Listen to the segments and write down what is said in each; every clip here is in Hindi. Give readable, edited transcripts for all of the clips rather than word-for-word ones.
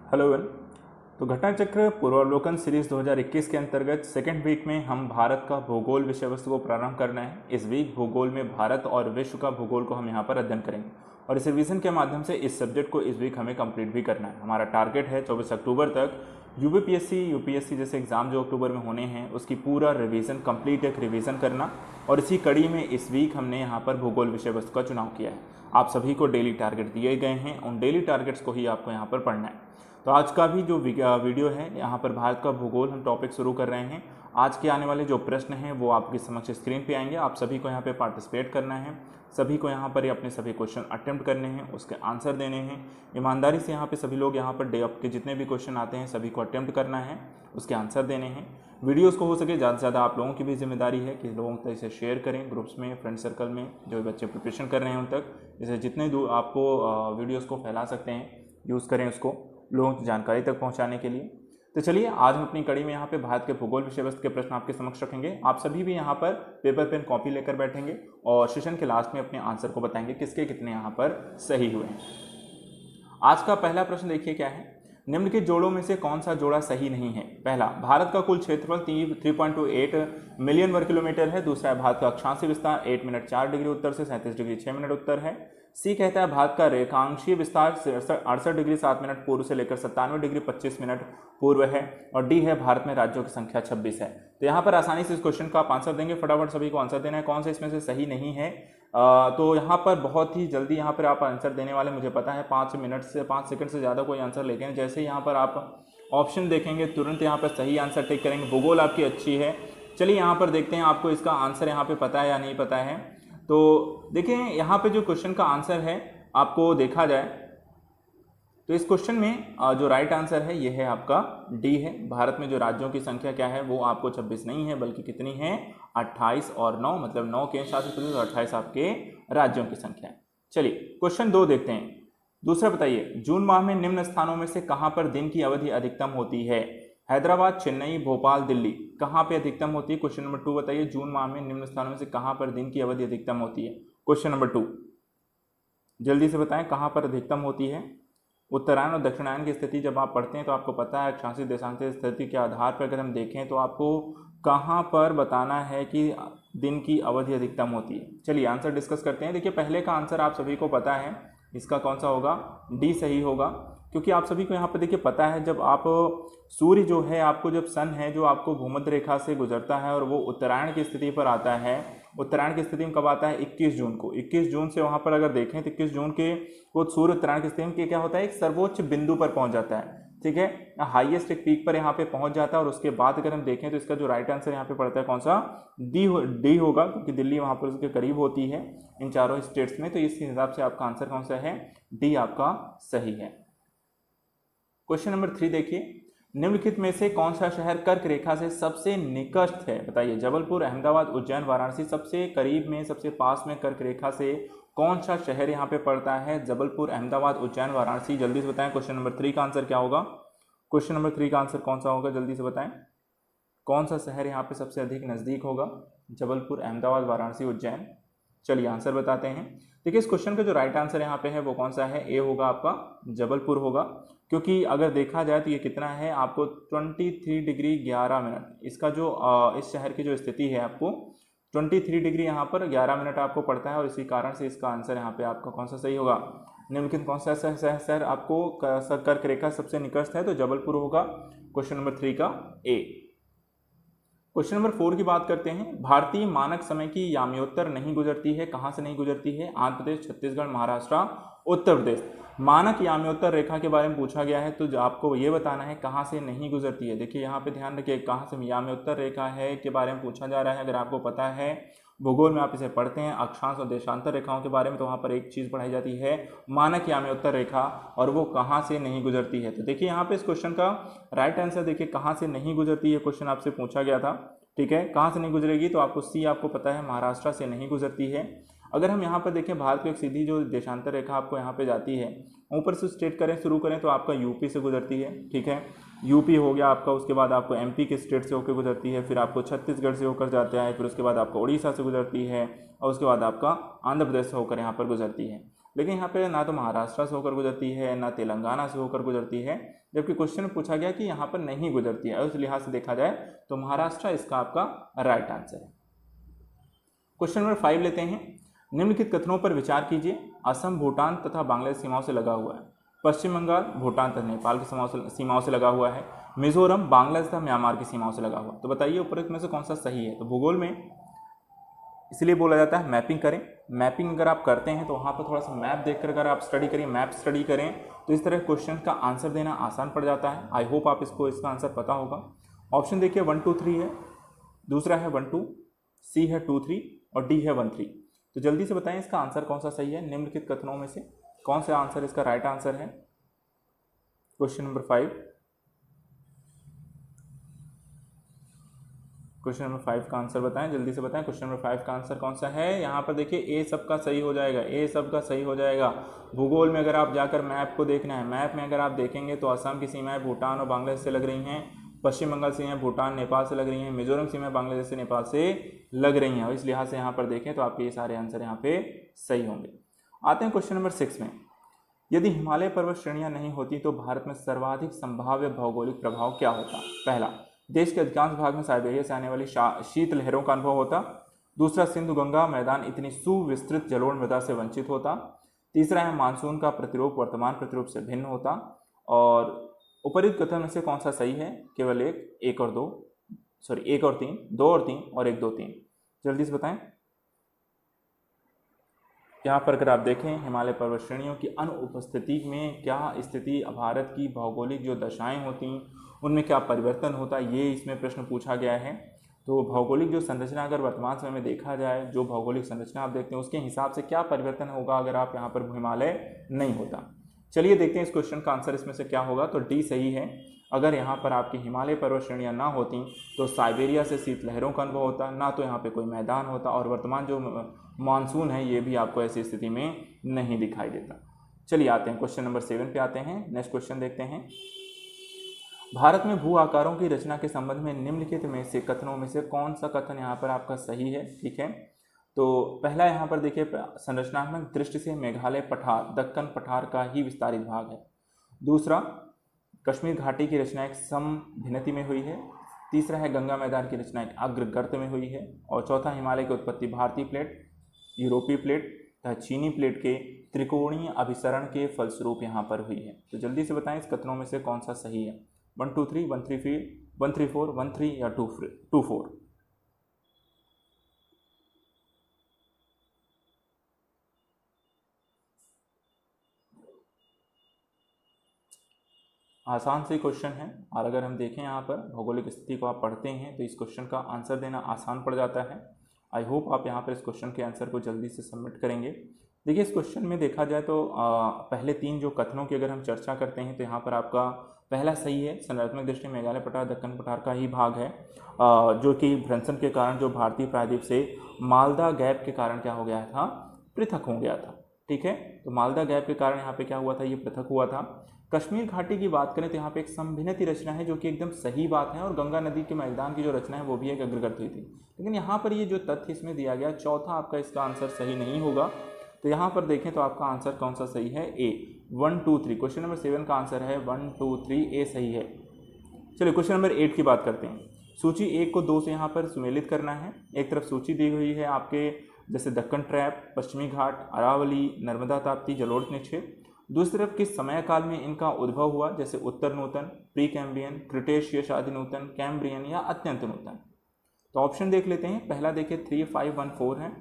Hello everyone. तो घटना चक्र पूर्वावलोकन सीरीज 2021 के अंतर्गत सेकेंड वीक में हम भारत का भूगोल विषय वस्तु को प्रारंभ करना है। इस वीक भूगोल में भारत और विश्व का भूगोल को हम यहाँ पर अध्ययन करेंगे और इस रिवीजन के माध्यम से इस सब्जेक्ट को इस वीक हमें कंप्लीट भी करना है। हमारा टारगेट है 24 अक्टूबर तक यूपीएससी जैसे एग्जाम जो अक्टूबर में होने हैं उसकी पूरा रिवीजन कंप्लीट एक रिवीजन करना। और इसी कड़ी में इस वीक हमने यहाँ पर भूगोल विषय वस्तु का चुनाव किया है। आप सभी को डेली टारगेट दिए गए हैं, उन डेली टारगेट्स को ही आपको यहाँ पर पढ़ना है। तो आज का भी जो वीडियो है यहाँ पर भारत का भूगोल हम टॉपिक शुरू कर रहे हैं। आज के आने वाले जो प्रश्न हैं वो आपके समक्ष स्क्रीन पे आएंगे। आप सभी को यहाँ पे पार्टिसिपेट करना है, सभी को यहाँ पर अपने सभी क्वेश्चन अटेम्प्ट करने हैं, उसके आंसर देने हैं। ईमानदारी से यहाँ पे सभी लोग यहाँ पर आपके जितने भी क्वेश्चन आते हैं सभी को अटेम्प्ट करना है, उसके आंसर देने हैं। वीडियोस को हो सके ज़्यादा से ज़्यादा आप लोगों की भी जिम्मेदारी है कि लोगों तक इसे शेयर करें, ग्रुप्स में, फ्रेंड सर्कल में, जो बच्चे प्रिपरेशन कर रहे हैं उन तक। जैसे जितने दूर आपको वीडियोस को फैला सकते हैं यूज़ करें उसको लोगों की जानकारी तक पहुंचाने के लिए। तो चलिए आज हम अपनी कड़ी में यहाँ पे भारत के भूगोल विषय वस्तु के प्रश्न आपके समक्ष रखेंगे। आप सभी भी यहाँ पर पेपर पेन कॉपी लेकर बैठेंगे और सेशन के लास्ट में अपने आंसर को बताएंगे किसके कितने यहाँ पर सही हुए हैं। आज का पहला प्रश्न देखिए क्या है। निम्नलिखित जोड़ों में से कौन सा जोड़ा सही नहीं है। पहला, भारत का कुल क्षेत्रफल 3.28 मिलियन वर्ग किलोमीटर है। दूसरा है भारत का अक्षांशीय विस्तार 8 मिनट 4 डिग्री उत्तर से 37 डिग्री 6 मिनट उत्तर है। सी कहता है भारत का रेखांशीय विस्तार 68 डिग्री 7 मिनट पूर्व से लेकर 97 डिग्री 25 मिनट पूर्व है। और डी है भारत में राज्यों की संख्या 26 है। तो यहाँ पर आसानी से इस क्वेश्चन का आप आंसर देंगे। फटाफट सभी को आंसर देना है कौन सा इसमें से सही नहीं है। तो यहाँ पर बहुत ही जल्दी यहाँ पर आप आंसर देने वाले, मुझे पता है 5 सेकंड से ज़्यादा कोई आंसर लेते हैं। जैसे यहाँ पर आप ऑप्शन देखेंगे तुरंत यहाँ पर सही आंसर टिक करेंगे। भूगोल आपकी अच्छी है। चलिए यहाँ पर देखते हैं आपको इसका आंसर यहाँ पे पता है या नहीं पता है। तो देखिए यहाँ पे जो क्वेश्चन का आंसर है आपको देखा जाए तो इस क्वेश्चन में जो राइट आंसर है ये है आपका डी है। भारत में जो राज्यों की संख्या क्या है वो आपको 26 नहीं है बल्कि कितनी है 28 और 9, मतलब 9 केंद्र शासित प्रदेश और 28 आपके राज्यों की संख्या है। चलिए क्वेश्चन 2 देखते हैं। दूसरा बताइए, जून माह में निम्न स्थानों में से कहां पर दिन की अवधि अधिकतम होती है। हैदराबाद, चेन्नई, भोपाल, दिल्ली, कहां पे अधिकतम होती है। क्वेश्चन नंबर 2 बताइए, जून माह में निम्न स्थानों में से कहां पर दिन की अवधि अधिकतम होती है। क्वेश्चन नंबर 2 जल्दी से बताएं कहां पर अधिकतम होती है। उत्तरायण और दक्षिणायन की स्थिति जब आप पढ़ते हैं तो आपको पता है अक्षांशीय देशांतर स्थिति के आधार पर अगर हम देखें तो आपको कहां पर बताना है कि दिन की अवधि अधिकतम होती है। चलिए आंसर डिस्कस करते हैं। देखिए पहले का आंसर आप सभी को पता है, इसका कौन सा होगा, डी सही होगा। क्योंकि आप सभी को यहाँ पर देखिए पता है जब आप सूर्य जो है आपको, जब सन है जो आपको भूमध्य रेखा से गुजरता है और वो उत्तरायण की स्थिति पर आता है। उत्तरायण की स्थिति में कब आता है, 21 जून को। 21 जून से वहाँ पर अगर देखें तो 21 जून के वो सूर्य उत्तरायण की स्थिति में क्या होता है, एक सर्वोच्च बिंदु पर पहुँच जाता है। ठीक है, हाईएस्ट एक पीक पर यहाँ पे पहुँच जाता है। और उसके बाद अगर हम देखें तो इसका जो राइट आंसर यहाँ पे पड़ता है कौन सा, डी होगा, क्योंकि दिल्ली वहाँ पर उसके करीब होती है इन चारों स्टेट्स में। तो इस हिसाब से आपका आंसर कौन सा है, डी आपका सही है। क्वेश्चन नंबर 3 देखिए, निम्नलिखित में से कौन सा शहर कर्क रेखा से सबसे निकटस्थ है। बताइए, जबलपुर, अहमदाबाद, उज्जैन, वाराणसी, सबसे करीब में, सबसे पास में कर्क रेखा से कौन सा शहर यहाँ पे पड़ता है। जबलपुर, अहमदाबाद, उज्जैन, वाराणसी, जल्दी से बताएं। क्वेश्चन नंबर 3 का आंसर क्या होगा। क्वेश्चन नंबर 3 का आंसर कौन सा होगा, जल्दी से बताएं। कौन सा शहर यहाँ पे सबसे अधिक नज़दीक होगा, जबलपुर, अहमदाबाद, वाराणसी, उज्जैन। चलिए आंसर बताते हैं। देखिए इस क्वेश्चन का जो राइट आंसर यहाँ पे है वो कौन सा है, ए होगा आपका, जबलपुर होगा। क्योंकि अगर देखा जाए तो ये कितना है आपको 23 डिग्री 11 मिनट, इसका जो इस शहर की जो स्थिति है आपको 23 डिग्री यहाँ पर 11 मिनट आपको पड़ता है। और इसी कारण से इसका आंसर यहाँ पे आपका कौन सा सही होगा। निम्नलिखित कौन सा शहर आपको कर्क रेखा सबसे निकटस्थ है, तो जबलपुर होगा। क्वेश्चन नंबर 3 का ए। क्वेश्चन नंबर 4 की बात करते हैं। भारतीय मानक समय की याम्योत्तर नहीं गुजरती है, कहां से नहीं गुजरती है। आंध्र प्रदेश, छत्तीसगढ़, महाराष्ट्र, उत्तर प्रदेश। मानक याम्योत्तर रेखा के बारे में पूछा गया है तो आपको ये बताना है कहां से नहीं गुजरती है। देखिए यहाँ पे ध्यान रखिए, कहां से याम्योत्तर रेखा है के बारे में पूछा जा रहा है। अगर आपको पता है भूगोल में आप इसे पढ़ते हैं अक्षांश और देशांतर रेखाओं के बारे में, तो वहाँ पर एक चीज़ पढ़ाई जाती है मानक याम्योत्तर रेखा, और वो कहाँ से नहीं गुजरती है। तो देखिए यहाँ पे इस क्वेश्चन का राइट आंसर देखिए कहाँ से नहीं गुजरती है, क्वेश्चन आपसे पूछा गया था। ठीक है, कहाँ से नहीं गुजरेगी, तो आपको सी आपको पता है महाराष्ट्र से नहीं गुजरती है। अगर हम यहाँ पर देखें भारत की एक सीधी जो देशांतर रेखा आपको यहाँ पे जाती है, ऊपर से स्टेट करें शुरू करें तो आपका यूपी से गुजरती है। ठीक है, यूपी हो गया आपका, उसके बाद आपको एमपी के स्टेट से होकर गुजरती है, फिर आपको छत्तीसगढ़ से होकर जाता है, फिर उसके बाद आपको उड़ीसा से गुजरती है, और उसके बाद आपका आंध्र प्रदेश से होकर यहाँ पर गुजरती है। लेकिन यहाँ पे ना तो महाराष्ट्र से होकर गुजरती है ना तेलंगाना से होकर गुजरती है, जबकि क्वेश्चन में पूछा गया कि यहाँ पर नहीं गुजरती है। उस लिहाज से देखा जाए तो महाराष्ट्र इसका आपका राइट आंसर है। क्वेश्चन नंबर 5 लेते हैं। निम्नलिखित कथनों पर विचार कीजिए। असम भूटान तथा बांग्लादेश सीमाओं से लगा हुआ है। पश्चिम बंगाल भूटान तथा नेपाल की सीमाओं से लगा हुआ है। मिजोरम बांग्लादेश तथा म्यांमार की सीमाओं से लगा हुआ है। तो बताइए उपरोक्त में से कौन सा सही है। तो भूगोल में इसलिए बोला जाता है मैपिंग करें। मैपिंग अगर आप करते हैं तो वहाँ पर थोड़ा सा मैप देखकर अगर आप स्टडी करें, मैप स्टडी करें, तो इस तरह क्वेश्चन का आंसर देना आसान पड़ जाता है। आई होप आप इसका आंसर पता होगा। ऑप्शन देखिए 1 2 3 है, दूसरा है 1 2, सी है 2 3 और डी है 1 3। तो जल्दी से बताएं इसका आंसर कौन सा सही है। निम्नलिखित कथनों में से कौन सा आंसर इसका राइट आंसर है। क्वेश्चन नंबर 5, क्वेश्चन नंबर 5 का आंसर बताएं, जल्दी से बताएं। क्वेश्चन नंबर 5 का आंसर कौन सा है। यहाँ पर देखिए ए सबका सही हो जाएगा, ए सबका सही हो जाएगा। भूगोल में अगर आप जाकर मैप को देखना है, मैप में अगर आप देखेंगे तो असम की सीमाएं भूटान और बांग्लादेश से लग रही हैं, पश्चिम बंगाल सीमाएं भूटान नेपाल से लग रही हैं, मिजोरम सीमाएं बांग्लादेश से नेपाल से लग रही हैं। और इस लिहाज से यहाँ पर देखें तो आपके ये सारे आंसर यहाँ पे सही होंगे। आते हैं क्वेश्चन नंबर 6 में। यदि हिमालय पर्वत श्रेणियां नहीं होती तो भारत में सर्वाधिक संभाव्य भौगोलिक प्रभाव क्या होता। पहला, देश के अधिकांश भाग में साइबेरिया से आने वाली शीत लहरों का अनुभव होता। दूसरा, सिंधु गंगा मैदान इतनी सुविस्तृत जलोढ़ मृदा से वंचित होता। तीसरा है, मानसून का प्रतिरूप वर्तमान प्रतिरूप से भिन्न होता। और उपरोक्त कथन में से कौन सा सही है। केवल एक और 3, 2 और 3 और 1 2 3। जल्दी से बताएं। यहाँ पर अगर आप देखें हिमालय पर्वत श्रेणियों की अनुपस्थिति में क्या स्थिति, भारत की भौगोलिक जो दशाएं होती उनमें क्या परिवर्तन होता, ये इसमें प्रश्न पूछा गया है। तो भौगोलिक जो संरचना अगर वर्तमान समय में देखा जाए, जो भौगोलिक संरचना आप देखते हैं उसके हिसाब से क्या परिवर्तन होगा अगर आप यहाँ पर हिमालय नहीं होता। चलिए देखते हैं इस क्वेश्चन का आंसर इसमें से क्या होगा। तो डी सही है। अगर यहाँ पर आपकी हिमालय पर्वत श्रेणियाँ ना होती तो साइबेरिया से शीतलहरों का अनुभव होता, ना तो यहाँ पे कोई मैदान होता, और वर्तमान जो मानसून है ये भी आपको ऐसी स्थिति में नहीं दिखाई देता। चलिए आते हैं क्वेश्चन नंबर 7 पे आते हैं। नेक्स्ट क्वेश्चन देखते हैं। भारत में भू आकारों की रचना के संबंध में निम्नलिखित में से कथनों में से कौन सा कथन यहाँ पर आपका सही है। ठीक है, तो पहला यहाँ पर देखिए, संरचनात्मक दृष्टि से मेघालय पठार दक्कन पठार का ही विस्तारित भाग है। दूसरा, कश्मीर घाटी की रचना एक समभिन्नति में हुई है। तीसरा है, गंगा मैदान की रचना एक अग्रगर्त में हुई है। और चौथा, हिमालय की उत्पत्ति भारतीय प्लेट, यूरोपीय प्लेट तथा चीनी प्लेट के त्रिकोणीय अभिसरण के फलस्वरूप यहाँ पर हुई है। तो जल्दी से बताएं इस कथनों में से कौन सा सही है। 1 2 3, 1 3 4, 1 3 या 2 4। आसान से क्वेश्चन है, और अगर हम देखें यहाँ पर भौगोलिक स्थिति को आप पढ़ते हैं तो इस क्वेश्चन का आंसर देना आसान पड़ जाता है। आई होप आप यहाँ पर इस क्वेश्चन के आंसर को जल्दी से सबमिट करेंगे। देखिए इस क्वेश्चन में देखा जाए तो पहले 3 जो कथनों की अगर हम चर्चा करते हैं तो यहाँ पर आपका पहला सही है, संरचनात्मक दृष्टि मेघालय पठार दक्कन पठार का ही भाग है, जो कि भ्रंशन के कारण जो भारतीय प्रायद्वीप से मालदा गैप के कारण क्या हो गया था, पृथक हो गया था। ठीक है, तो मालदा गैप के कारण यहाँ पे क्या हुआ था, ये पृथक हुआ था। कश्मीर घाटी की बात करें तो यहाँ पे एक समभिन्नति रचना है जो कि एकदम सही बात है, और गंगा नदी के मैदान की जो रचना है वो भी एक अग्रगत हुई थी। लेकिन यहाँ पर ये जो तथ्य इसमें दिया गया, चौथा आपका इसका आंसर सही नहीं होगा। तो यहाँ पर देखें तो आपका आंसर कौन सा सही है, ए 1 2 3। क्वेश्चन नंबर 7 का आंसर है 1 2 3, ए सही है। चलिए क्वेश्चन नंबर 8 की बात करते हैं। सूची 1 को 2 से यहाँ पर सुमेलित करना है। एक तरफ सूची दी हुई है आपके, जैसे दक्कन ट्रैप, पश्चिमी घाट, अरावली, नर्मदा ताप्ती, जलोढ़ निक्षेप। दूसरी तरफ किस समय काल में इनका उद्भव हुआ, जैसे उत्तर नूतन, प्री कैम्ब्रियन, क्रिटेशियस आदि नूतन, कैम्ब्रियन या अत्यंत नूतन। तो ऑप्शन देख लेते हैं। पहला देखिए 3 5 1 4 है,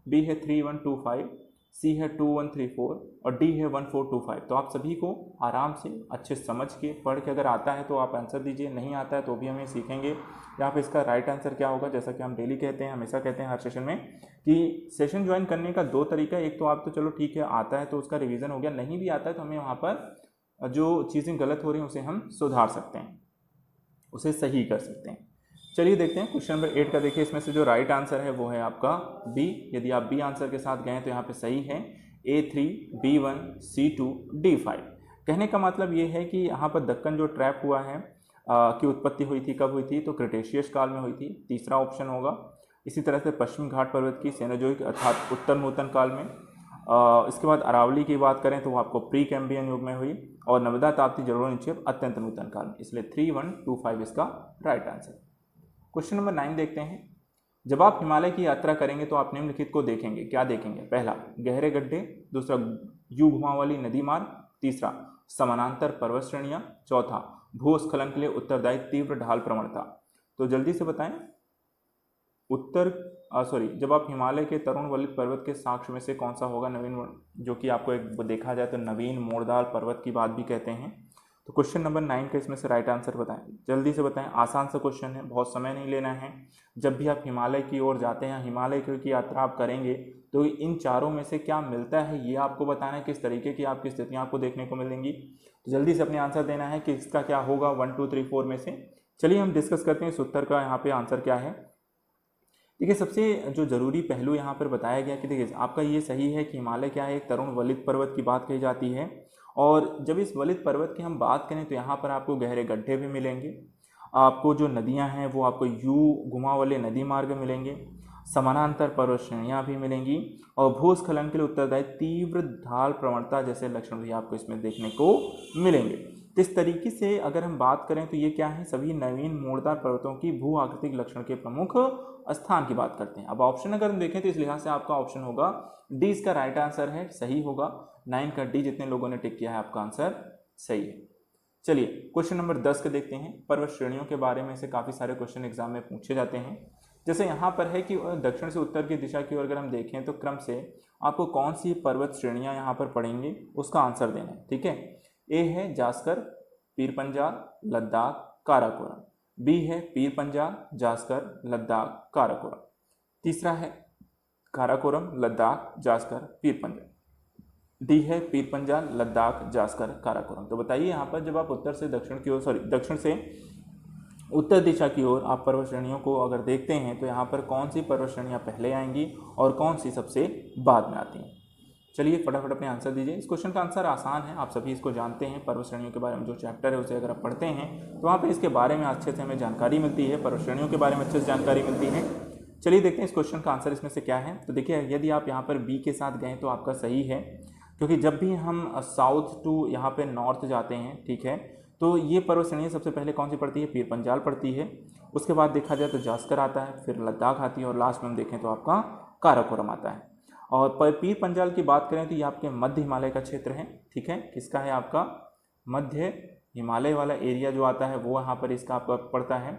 बी है 3 1 2 5, सी है 2 1 3 4 और डी है 1 4 2 5। तो आप सभी को आराम से अच्छे समझ के पढ़ के अगर आता है तो आप आंसर दीजिए, नहीं आता है तो भी हमें सीखेंगे यहाँ पे इसका राइट आंसर क्या होगा। जैसा कि हम डेली कहते हैं, हमेशा कहते हैं हर सेशन में कि सेशन ज्वाइन करने का 2 तरीका है। एक तो आप तो चलो ठीक है आता है तो उसका रिवीजन हो गया, नहीं भी आता है तो हमें वहाँ पर जो चीज़ें गलत हो रही हैं उसे हम सुधार सकते हैं, उसे सही कर सकते हैं। चलिए देखते हैं क्वेश्चन नंबर 8 का। देखिए इसमें से जो राइट आंसर है वो है आपका बी। यदि आप बी आंसर के साथ गए तो यहाँ पे सही है, A3, B1, C2, D5। कहने का मतलब ये है कि यहाँ पर दक्कन जो ट्रैप हुआ है की उत्पत्ति हुई थी, कब हुई थी, तो क्रिटेशियस काल में हुई थी, तीसरा ऑप्शन होगा। इसी तरह से पश्चिम घाट पर्वत की सेनोजोइक अर्थात उत्तर नूतन काल में, इसके बाद अरावली की बात करें तो वो आपको प्री कैम्ब्रियन युग में हुई, और नर्मदा ताप्ती जलोढ़ निक्षेप अत्यंत नूतन काल में, इसलिए 3125 इसका राइट आंसर। क्वेश्चन नंबर 9 देखते हैं। जब आप हिमालय की यात्रा करेंगे तो आप निम्नलिखित को देखेंगे, क्या देखेंगे? पहला, गहरे गड्ढे, दूसरा, यू घुमाव वाली नदी मार्ग, तीसरा, समानांतर पर्वत श्रेणियां, चौथा, भूस्खलन के लिए उत्तरदायी तीव्र ढाल प्रवणता। तो जल्दी से बताएं, जब आप हिमालय के तरुण वलित पर्वत के साक्ष्य में से कौन सा होगा नवीन, जो कि आपको एक देखा जाए तो नवीन मोड़दार पर्वत की बात भी कहते हैं। तो क्वेश्चन नंबर 9 का इसमें से राइट आंसर बताएं, जल्दी से बताएं, आसान सा क्वेश्चन है, बहुत समय नहीं लेना है। जब भी आप हिमालय की ओर जाते हैं, हिमालय की यात्रा आप करेंगे, तो इन चारों में से क्या मिलता है ये आपको बताना है, किस तरीके की आपकी स्थितियाँ आपको देखने को मिलेंगी। तो जल्दी से अपने आंसर देना है कि इसका क्या होगा 1 2 3 4 में से। चलिए हम डिस्कस करते हैं इस उत्तर का यहाँ पे आंसर क्या है। देखिए, सबसे जो जरूरी पहलू यहाँ पर बताया गया कि देखिए आपका ये सही है कि हिमालय क्या है, एक तरुण वलित पर्वत की बात कही जाती है, और जब इस वलित पर्वत की हम बात करें तो यहाँ पर आपको गहरे गड्ढे भी मिलेंगे, आपको जो नदियाँ हैं वो आपको यू घुमाव वाले नदी मार्ग मिलेंगे, समानांतर पर्वत श्रेणियाँ भी मिलेंगी, और भूस्खलन के लिए उत्तरदायी तीव्र ढाल प्रवणता जैसे लक्षण भी आपको इसमें देखने को मिलेंगे। तो इस तरीके से अगर हम बात करें तो ये क्या है, सभी नवीन मोड़दार पर्वतों की भू आकृतिक लक्षण के प्रमुख स्थान की बात करते हैं। अब ऑप्शन अगर हम देखें तो इस लिहाज से आपका ऑप्शन होगा डी इसका राइट आंसर है, सही होगा। 9 का डी जितने लोगों ने टिक किया है आपका आंसर सही है। चलिए क्वेश्चन नंबर 10 के देखते हैं। पर्वत श्रेणियों के बारे में से काफ़ी सारे क्वेश्चन एग्जाम में पूछे जाते हैं। जैसे यहाँ पर है कि दक्षिण से उत्तर की दिशा की ओर अगर हम देखें तो क्रम से आपको कौन सी पर्वत श्रेणियाँ यहाँ पर पड़ेंगी उसका आंसर देना है, ठीक है। ए है जास्कर, पीर पंजाल, लद्दाख, काराकोरम। बी है पीर पंजाल, जास्कर, लद्दाख, काराकोरम। तीसरा है काराकोरम, लद्दाख, जास्कर, पीर पंजाल। डी है पीर पंजाल, लद्दाख, जास्कर, काराकोरम। तो बताइए यहाँ पर जब आप दक्षिण से उत्तर दिशा की ओर आप पर्वत श्रेणियों को अगर देखते हैं तो यहाँ पर कौन सी पर्वत श्रेणियाँ पहले आएंगी और कौन सी सबसे बाद में आती हैं। चलिए फटाफट अपने आंसर दीजिए। इस क्वेश्चन का आंसर आसान है, आप सभी इसको जानते हैं। पर्वत श्रेणियों के बारे में जो चैप्टर है उसे अगर आप पढ़ते हैं तो वहाँ पर इसके बारे में अच्छे से हमें जानकारी मिलती है, पर्वत श्रेणियों के बारे में अच्छे से जानकारी मिलती है। चलिए देखते हैं इस क्वेश्चन का आंसर इसमें से क्या है। तो देखिए, यदि आप यहाँ पर बी के साथ गए तो आपका सही है, क्योंकि जब भी हम साउथ टू यहाँ पे नॉर्थ जाते हैं, ठीक है, तो ये पर्वत श्रेणी सबसे पहले कौन सी पड़ती है? पीर पंजाल पड़ती है। उसके बाद देखा जाए तो जास्कर आता है, फिर लद्दाख आती है, और लास्ट में हम देखें तो आपका काराकोरम आता है। और पीर पंजाल की बात करें तो ये आपके मध्य हिमालय का क्षेत्र है, ठीक है। किसका है? आपका मध्य हिमालय वाला एरिया जो आता है वो यहाँ पर इसका आपका पड़ता है।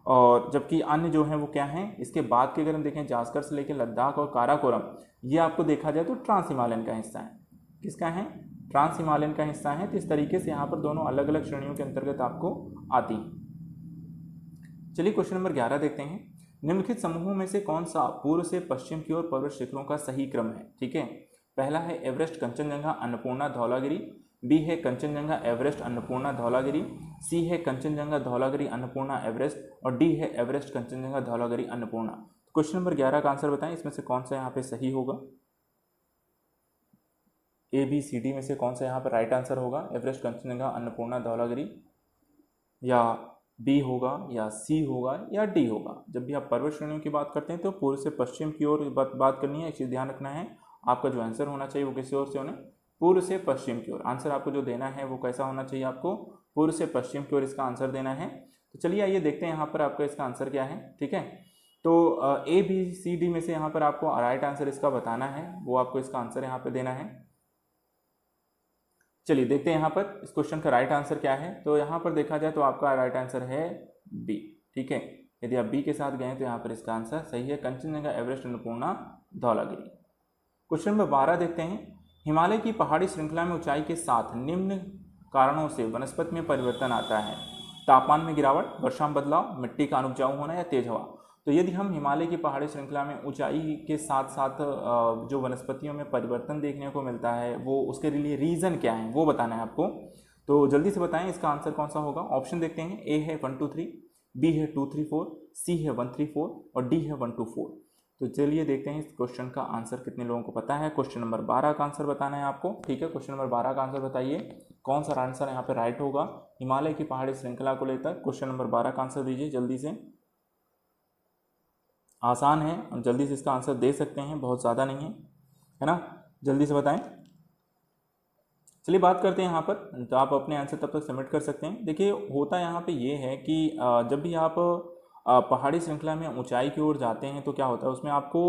और जबकि अन्य जो है वो क्या है, इसके बाद के अगर हम देखें जास्कर से लेकर लद्दाख और काराकोरम, ये आपको देखा जाए तो ट्रांस हिमालयन का हिस्सा है। किसका है? ट्रांस हिमालयन का हिस्सा है। तो इस तरीके से यहाँ पर दोनों अलग अलग श्रेणियों के अंतर्गत आपको आती हैं। चलिए क्वेश्चन नंबर 11 देखते हैं। निम्नलिखित समूहों में से कौन सा पूर्व से पश्चिम की ओर पर्वत शिखरों का सही क्रम है? ठीक है, पहला है एवरेस्ट, कंचनजंगा, अन्नपूर्णा, धौलागिरी। बी है कंचनजंगा, एवरेस्ट, अन्नपूर्णा, धौलागिरी। सी है कंचनजंगा, धौलागिरी, अन्नपूर्णा, एवरेस्ट। और डी है Everest, Kanchenjunga, Dhaulagiri, Annapurna. Question number 11 का आंसर बताएं, इसमें से कौन सा यहाँ पे सही होगा? ए बी सी डी में से कौन सा यहाँ पर राइट आंसर होगा? एवरेस्ट, कंचनजंगा, अन्नपूर्णा, धौलागिरी, या बी होगा, या सी होगा, या डी होगा? जब भी आप पर्वत श्रेणियों की बात करते हैं तो पूर्व से पश्चिम की ओर बात करनी है। एक चीज़ ध्यान रखना है, आपका जो आंसर होना चाहिए वो किसी ओर से होना, पूर्व से पश्चिम की ओर। आंसर आपको जो देना है वो कैसा होना चाहिए? आपको पूर्व से पश्चिम की ओर इसका आंसर देना है। तो चलिए आइए देखते हैं यहाँ पर आपका इसका आंसर क्या है, ठीक है। तो ए बी सी डी में से यहाँ पर आपको राइट आंसर इसका बताना है, वो आपको इसका आंसर यहाँ पर देना है। चलिए देखते हैं यहाँ पर इस क्वेश्चन का राइट आंसर क्या है। तो यहाँ पर देखा जाए तो आपका राइट आंसर है बी, ठीक है। यदि आप बी के साथ गए तो यहाँ पर इसका आंसर सही है, Kanchenjunga, Everest, Annapurna, Dhaulagiri. Question number 12 देखते हैं। हिमालय की पहाड़ी श्रृंखला में ऊंचाई के साथ निम्न कारणों से वनस्पति में परिवर्तन आता है: तापमान में गिरावट, वर्षा में बदलाव, मिट्टी का अनुपजाऊ होना, या तेज हवा। तो यदि हम हिमालय की पहाड़ी श्रृंखला में ऊंचाई के साथ साथ जो वनस्पतियों में परिवर्तन देखने को मिलता है वो उसके लिए रीज़न क्या है वो बताना है आपको। तो जल्दी से बताएं इसका आंसर कौन सा होगा। ऑप्शन देखते हैं। ए है 1 2 3, बी है 2 3 4, सी है 1 3 4, और डी है 1 2 4। तो चलिए देखते हैं इस क्वेश्चन का आंसर कितने लोगों को पता है। क्वेश्चन नंबर 12 का आंसर बताना है आपको, ठीक है। क्वेश्चन नंबर 12 का आंसर बताइए कौन सा आंसर यहाँ पे राइट होगा हिमालय की पहाड़ी श्रृंखला को लेकर। क्वेश्चन नंबर 12 का आंसर दीजिए जल्दी से, आसान है, जल्दी से इसका आंसर दे सकते हैं, बहुत ज़्यादा नहीं है, है ना। जल्दी से बताएं। चलिए बात करते हैं यहाँ पर, तो आप अपने आंसर तब तक सबमिट कर सकते हैं। देखिए होता यहाँ पे ये है कि जब भी आप पहाड़ी श्रृंखला में ऊंचाई की ओर जाते हैं तो क्या होता है, उसमें आपको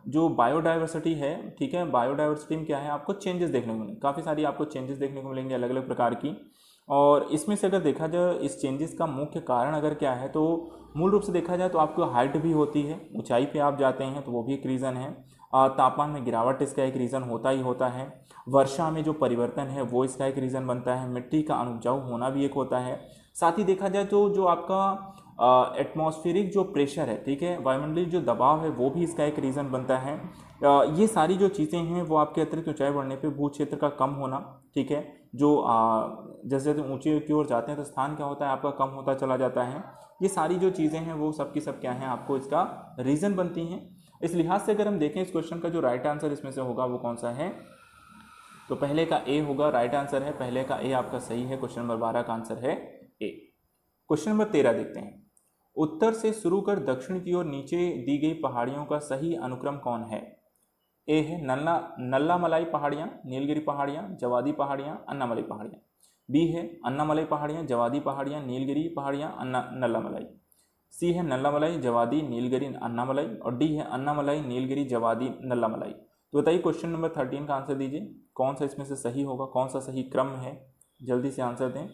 जो बायोडाइवर्सिटी है, ठीक है, बायोडाइवर्सिटी में क्या है, आपको चेंजेस देखने को मिलेंगे, काफ़ी सारी आपको चेंजेस देखने को मिलेंगे अलग अलग प्रकार की। और इसमें से अगर देखा जाए इस चेंजेस का मुख्य कारण अगर क्या है, तो मूल रूप से देखा जाए तो आपको हाइट भी होती है, ऊंचाई पे आप जाते हैं तो वो भी एक रीज़न है। तापमान में गिरावट इसका एक रीज़न होता ही होता है। वर्षा में जो परिवर्तन है वो इसका एक रीज़न बनता है। मिट्टी का अनुपजाऊ होना भी एक होता है। साथ ही देखा जाए तो जो आपका एटमॉस्फेरिक जो प्रेशर है, ठीक है, वायुमंडलीय जो दबाव है, वो भी इसका एक रीज़न बनता है। ये सारी जो चीज़ें हैं वो आपके अतिरिक्त ऊंचाई बढ़ने पे भू क्षेत्र का कम होना, ठीक है, जो जैसे जैसे ऊंचे की ओर जाते हैं तो स्थान क्या होता है आपका कम होता चला जाता है। ये सारी जो चीज़ें हैं वो सब की सब क्या हैं, आपको इसका रीज़न बनती हैं। इस लिहाज से अगर हम देखें इस क्वेश्चन का जो राइट आंसर इसमें से होगा वो कौन सा है, तो पहले का ए होगा, राइट आंसर है, पहले का ए आपका सही है। क्वेश्चन नंबर 12 का आंसर है ए। क्वेश्चन नंबर 13 देखते हैं। उत्तर से शुरू कर दक्षिण की ओर नीचे दी गई पहाड़ियों का सही अनुक्रम कौन है? ए है नल्लामलाई पहाड़ियाँ, नीलगिरी पहाड़ियाँ, जवादी पहाड़ियाँ, अन्नामलाई पहाड़ियाँ। बी है अन्नामलाई पहाड़ियाँ, जवादी पहाड़ियाँ, नीलगिरी पहाड़ियाँ, नल्लामलाई। सी है नल्लामलाई, जवादी, नीलगिरी, अन्नामलाई। और डी है अन्नामलाई, नीलगिरी, जवादी, नल्लामलाई। तो बताइए क्वेश्चन नंबर 13 का आंसर दीजिए, कौन सा इसमें से सही होगा, कौन सा सही क्रम है? जल्दी से आंसर दें।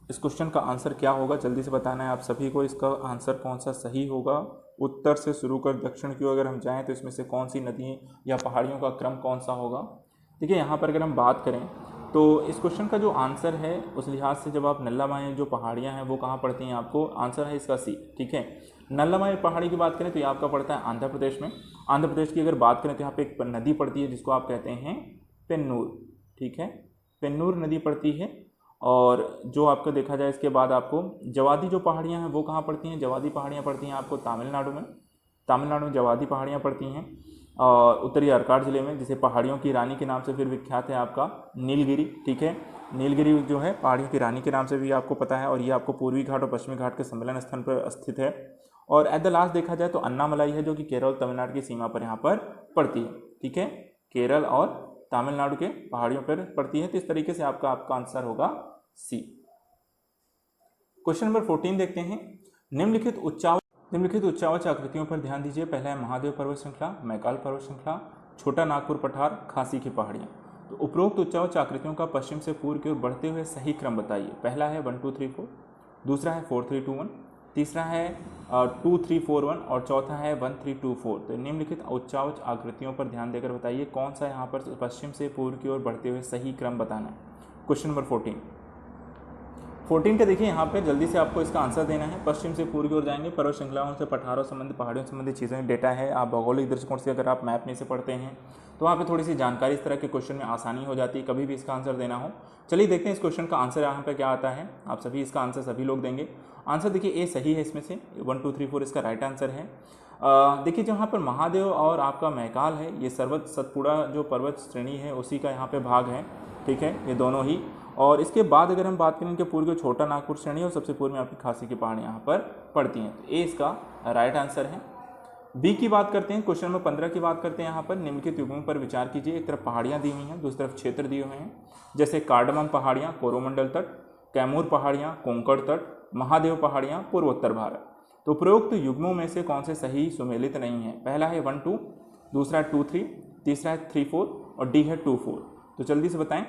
इस क्वेश्चन का आंसर क्या होगा, जल्दी से बताना है आप सभी को। इसका आंसर कौन सा सही होगा? उत्तर से शुरू कर दक्षिण की ओर अगर हम जाएं तो इसमें से कौन सी नदी या पहाड़ियों का क्रम कौन सा होगा? देखिए यहाँ पर अगर हम बात करें तो इस क्वेश्चन का जो आंसर है उस लिहाज से जब आप नल्लामाई जो पहाड़ियाँ हैं वो कहाँ पड़ती हैं, आपको आंसर है इसका सी, ठीक है। नल्लामाई पहाड़ी की बात करें तो ये आपका पड़ता है आंध्र प्रदेश में। आंध्र प्रदेश की अगर बात करें तो यहाँ पे एक नदी पड़ती है जिसको आप कहते हैं पेन्नूर, ठीक है, पेन्नूर नदी पड़ती है। और जो आपका देखा जाए इसके बाद आपको जवादी जो पहाड़ियाँ हैं वो कहाँ पड़ती हैं? जवादी पहाड़ियाँ पड़ती हैं आपको तमिलनाडु में। तमिलनाडु में जवादी पहाड़ियाँ पड़ती हैं। और उत्तरी आर्काड जिले में, जिसे पहाड़ियों की रानी के नाम से फिर विख्यात है आपका नीलगिरी, ठीक है। नीलगिरी जो है पहाड़ियों की रानी के नाम से भी आपको पता है, और ये आपको पूर्वी घाट और पश्चिमी घाट के सम्मेलन स्थान पर स्थित है। और एट द लास्ट देखा जाए तो अन्नामलाई है जो कि केरल तमिलनाडु की सीमा पर यहाँ पर पड़ती है, ठीक है, केरल और तमिलनाडु के पहाड़ियों पर पड़ती है। तो इस तरीके से आपका आंसर होगा सी। क्वेश्चन नंबर 14 देखते हैं। निम्नलिखित उच्चावच आकृतियों पर ध्यान दीजिए। पहला है महादेव पर्वत श्रृंखला, मैकाल पर्वत श्रृंखला, छोटा नागपुर पठार, खासी की पहाड़ियाँ। तो उपरोक्त उच्चावच आकृतियों का पश्चिम से पूर्व की ओर बढ़ते हुए सही क्रम बताइए। पहला है 1 2 3 4, दूसरा है 4 3 2 1, तीसरा है 2 3 4 1 और चौथा है 1 3 2 4। तो निम्नलिखित उच्चावच आकृतियों पर ध्यान देकर बताइए कौन सा यहाँ पर पश्चिम से पूर्व की ओर बढ़ते हुए सही क्रम बताना है। क्वेश्चन नंबर 14 का देखिए यहाँ पे जल्दी से आपको इसका आंसर देना है। पश्चिम से पूर्व की ओर जाएंगे, पर्वत श्रृंखलाओं से पठारों संबंधित पहाड़ियों संबंधित चीज़ें डेटा है। आप भौगोलिक दृष्टिकोण से अगर आप मैप में से पढ़ते हैं तो वहाँ पे थोड़ी सी जानकारी इस तरह के क्वेश्चन में आसानी हो जाती है कभी भी इसका आंसर देना हो। चलिए देखते हैं इस क्वेश्चन का आंसर यहाँ पे क्या आता है। आप सभी इसका आंसर सभी लोग देंगे। आंसर देखिए ए सही है, इसमें से 1 2 3 4 इसका राइट आंसर है। देखिए जहाँ पर महादेव और आपका मैकाल है, ये सर्वत सतपुड़ा जो पर्वत श्रेणी है उसी का यहाँ पे भाग है, ठीक है, ये दोनों ही। और इसके बाद अगर हम बात करें इनके पूर्व छोटा नागपुर श्रेणी और सबसे पूर्व में आपकी खासी की पहाड़ी यहाँ पर पड़ती हैं। तो ए इसका राइट आंसर है। बी की बात करते हैं, क्वेश्चन नंबर 15 की बात करते हैं। यहाँ पर निम्नलिखित युग्मों पर विचार कीजिए। एक तरफ पहाड़ियाँ दी हुई हैं, दूसरी तरफ क्षेत्र दिए हुए हैं, जैसे कार्डमम पहाड़ियाँ कोरोमंडल तट, कैमूर पहाड़ियाँ कोंकण तट, महादेव पहाड़ियाँ पूर्वोत्तर भारत। तो उपरोक्त युग्मों में से कौन से सही सुमेलित नहीं है? पहला है 1 2, दूसरा है 2 3, तीसरा है 3 4 और डी है 2 4। तो जल्दी से बताएं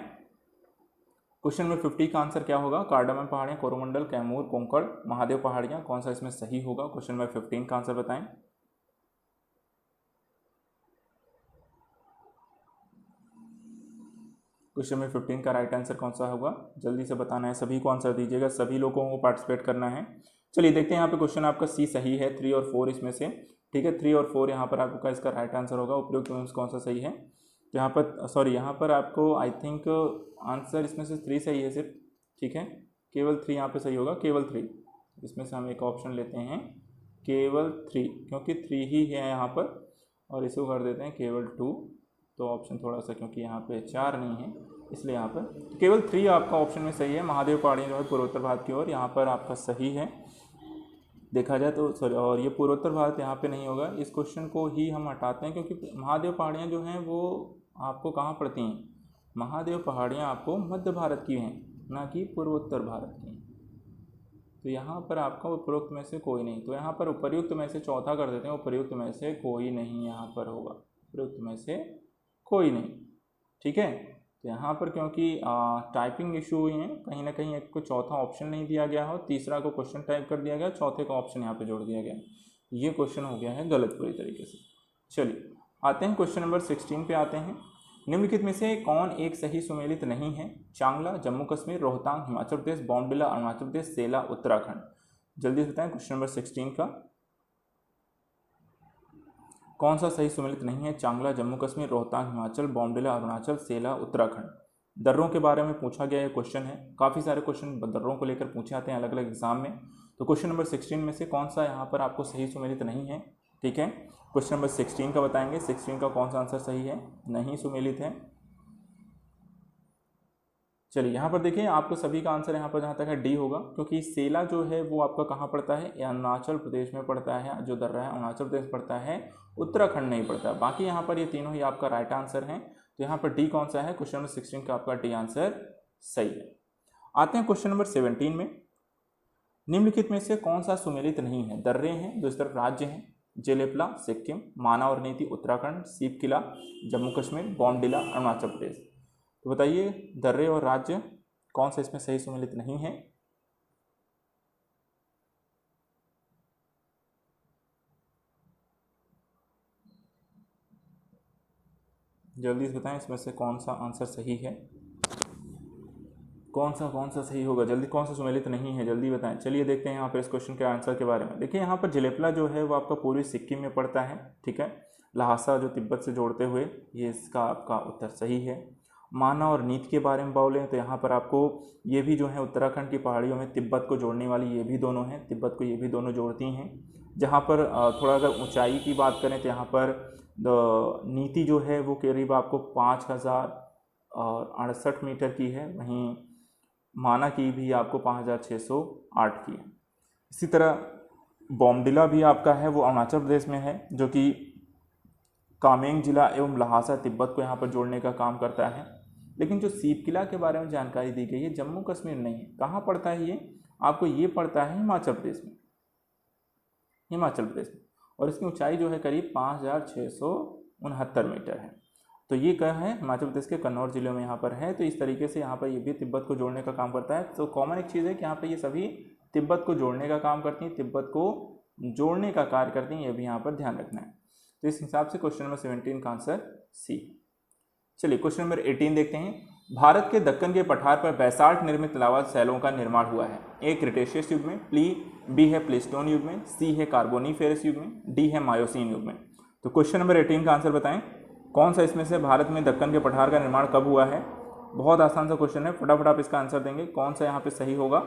क्वेश्चन नंबर 50 का आंसर क्या होगा? कार्डमम पहाड़ियाँ कोरोमंडल, कैमूर, कोंकण, महादेव पहाड़ियाँ, कौन सा इसमें सही होगा? क्वेश्चन नंबर 15 का आंसर बताएं। क्वेश्चन नंबर 15 का राइट आंसर कौन सा होगा? जल्दी से बताना है, सभी को आंसर दीजिएगा, सभी लोगों को पार्टिसिपेट करना है। चलिए देखते हैं यहाँ पे क्वेश्चन आपका सी सही है, 3 और 4 इसमें से, ठीक है, 3 और 4 यहाँ पर आपका इसका राइट आंसर होगा। उपयुक्त कौन सा सही है? यहाँ पर सॉरी, यहाँ पर आपको आई थिंक आंसर इसमें से 3 सही है सिर्फ, ठीक है, केवल 3 यहाँ पे सही होगा, केवल 3। इसमें से हम एक ऑप्शन लेते हैं केवल 3, क्योंकि 3 ही है यहाँ पर, और इसको कर देते हैं केवल 2। तो ऑप्शन थोड़ा सा, क्योंकि यहाँ पे 4 नहीं है इसलिए यहाँ पर तो केवल 3 आपका ऑप्शन में सही है। महादेव पहाड़ी जो है पूर्वोत्तर भारत की ओर, यहाँ पर आपका सही है। देखा जाए तो सॉरी, और ये पूर्वोत्तर भारत यहाँ पे नहीं होगा, इस क्वेश्चन को ही हम हटाते हैं क्योंकि महादेव पहाड़ियाँ जो हैं वो आपको कहाँ पड़ती हैं, महादेव पहाड़ियाँ आपको मध्य भारत की हैं, ना कि पूर्वोत्तर भारत की। तो यहाँ पर आपका उपरोक्त में से कोई नहीं, तो यहाँ पर उपर्युक्त में से चौथा कर देते हैं, उपर्युक्त में से कोई नहीं यहाँ पर होगा, उपर्युक्त में से कोई नहीं। ठीक है, तो यहाँ पर क्योंकि टाइपिंग इशू हुई है, कहीं ना कहीं एक को चौथा ऑप्शन नहीं दिया गया हो, तीसरा को क्वेश्चन टाइप कर दिया गया, चौथे का ऑप्शन यहाँ पे जोड़ दिया गया, ये क्वेश्चन हो गया है गलत पूरी तरीके से। चलिए आते हैं क्वेश्चन नंबर 16 पे आते हैं। निम्नलिखित में से कौन एक सही सुमेलित नहीं है? चांगला जम्मू कश्मीर, रोहतांग हिमाचल प्रदेश, बॉमडिला अरुणाचल प्रदेश, सेला उत्तराखंड। जल्दी से बताएं क्वेश्चन नंबर 16 का कौन सा सही सुमेलित नहीं है? चांगला जम्मू कश्मीर, रोहतांग हिमाचल, बॉमडिला अरुणाचल, सेला उत्तराखंड। दर्रों के बारे में पूछा गया क्वेश्चन है, काफ़ी सारे क्वेश्चन दर्रों को लेकर पूछे आते हैं अलग अलग एग्जाम में। तो क्वेश्चन नंबर 16 में से कौन सा यहाँ पर आपको सही सुमेलित नहीं है? ठीक है, क्वेश्चन नंबर 16 का बताएंगे, 16 का कौन सा आंसर सही है, नहीं सुमेलित है। चलिए यहाँ पर देखिए, आपको सभी का आंसर यहाँ पर जहाँ तक है डी होगा, क्योंकि सेला जो है वो आपका कहाँ पड़ता है? अरुणाचल प्रदेश में पड़ता है, जो दर्रा है अरुणाचल प्रदेश पड़ता है, उत्तराखंड नहीं पड़ता है। बाकी यहाँ पर ये तीनों ही आपका राइट आंसर है, तो यहाँ पर डी कौन सा है? क्वेश्चन नंबर 16 का आपका डी आंसर सही है। आते हैं क्वेश्चन नंबर 17 में। निम्नलिखित में से कौन सा सुमेलित नहीं है? दर्रे हैं, दूसरी तरफ राज्य हैं, जेलेपला सिक्किम, माना और नीति उत्तराखंड, सीप किला जम्मू कश्मीर, बॉमडिला अरुणाचल प्रदेश। तो बताइए दर्रे और राज्य कौन सा इसमें सही सुमेलित नहीं है? जल्दी से बताएं इसमें से कौन सा आंसर सही है, कौन सा सही होगा, जल्दी कौन सा सुमेलित नहीं है, जल्दी बताएं। चलिए देखते हैं यहाँ पर इस क्वेश्चन के आंसर के बारे में। देखिए यहाँ पर जेलेपला जो है वो आपका पूर्वी सिक्किम में पड़ता है, ठीक है, लहासा जो तिब्बत से जोड़ते हुए, ये इसका आपका उत्तर सही है। माना और नीत के बारे में बोलें तो यहाँ पर आपको ये भी जो है उत्तराखंड की पहाड़ियों में तिब्बत को जोड़ने वाली ये भी दोनों हैं, तिब्बत को ये भी दोनों जोड़ती हैं। जहाँ पर थोड़ा अगर ऊंचाई की बात करें तो यहाँ पर नीति जो है वो करीब आपको 5068 मीटर की है, वहीं माना की भी आपको 5608 की है। इसी तरह बॉमडिला भी आपका है वो अरुणाचल प्रदेश में है, जो कि कामेंग जिला एवं लहासा तिब्बत को यहाँ पर जोड़ने का काम करता है। लेकिन जो सीप किला के बारे में जानकारी दी गई है, जम्मू कश्मीर नहीं है, कहाँ पड़ता है ये? आपको ये पड़ता है हिमाचल प्रदेश में, हिमाचल प्रदेश में, और इसकी ऊंचाई जो है करीब 5669 मीटर है। तो ये क्या है? हिमाचल प्रदेश के कन्नौज जिले में यहाँ पर है। तो इस तरीके से यहाँ पर ये भी तिब्बत को जोड़ने का काम करता है। तो कॉमन एक चीज़ है कि यहाँ पर ये सभी तिब्बत को जोड़ने का काम करती हैं, तिब्बत को जोड़ने का कार्य करती हैं, ये भी यहाँ पर ध्यान रखना है। तो इस हिसाब से क्वेश्चन नंबर 17 का आंसर सी। चलिए क्वेश्चन नंबर 18 देखते हैं। भारत के दक्कन के पठार पर बैसाल्ट निर्मित लावा शैलों का निर्माण हुआ है। ए क्रिटेशियस युग में, बी है प्लेस्टोन युग में, सी है कार्बोनीफेरस युग में, डी है मायोसीन युग में। तो क्वेश्चन नंबर 18 का आंसर बताएं, कौन सा इसमें से भारत में दक्कन के पठार का निर्माण कब हुआ है? बहुत आसान सा क्वेश्चन है, फटाफट आप इसका आंसर देंगे, कौन सा यहाँ पे सही होगा?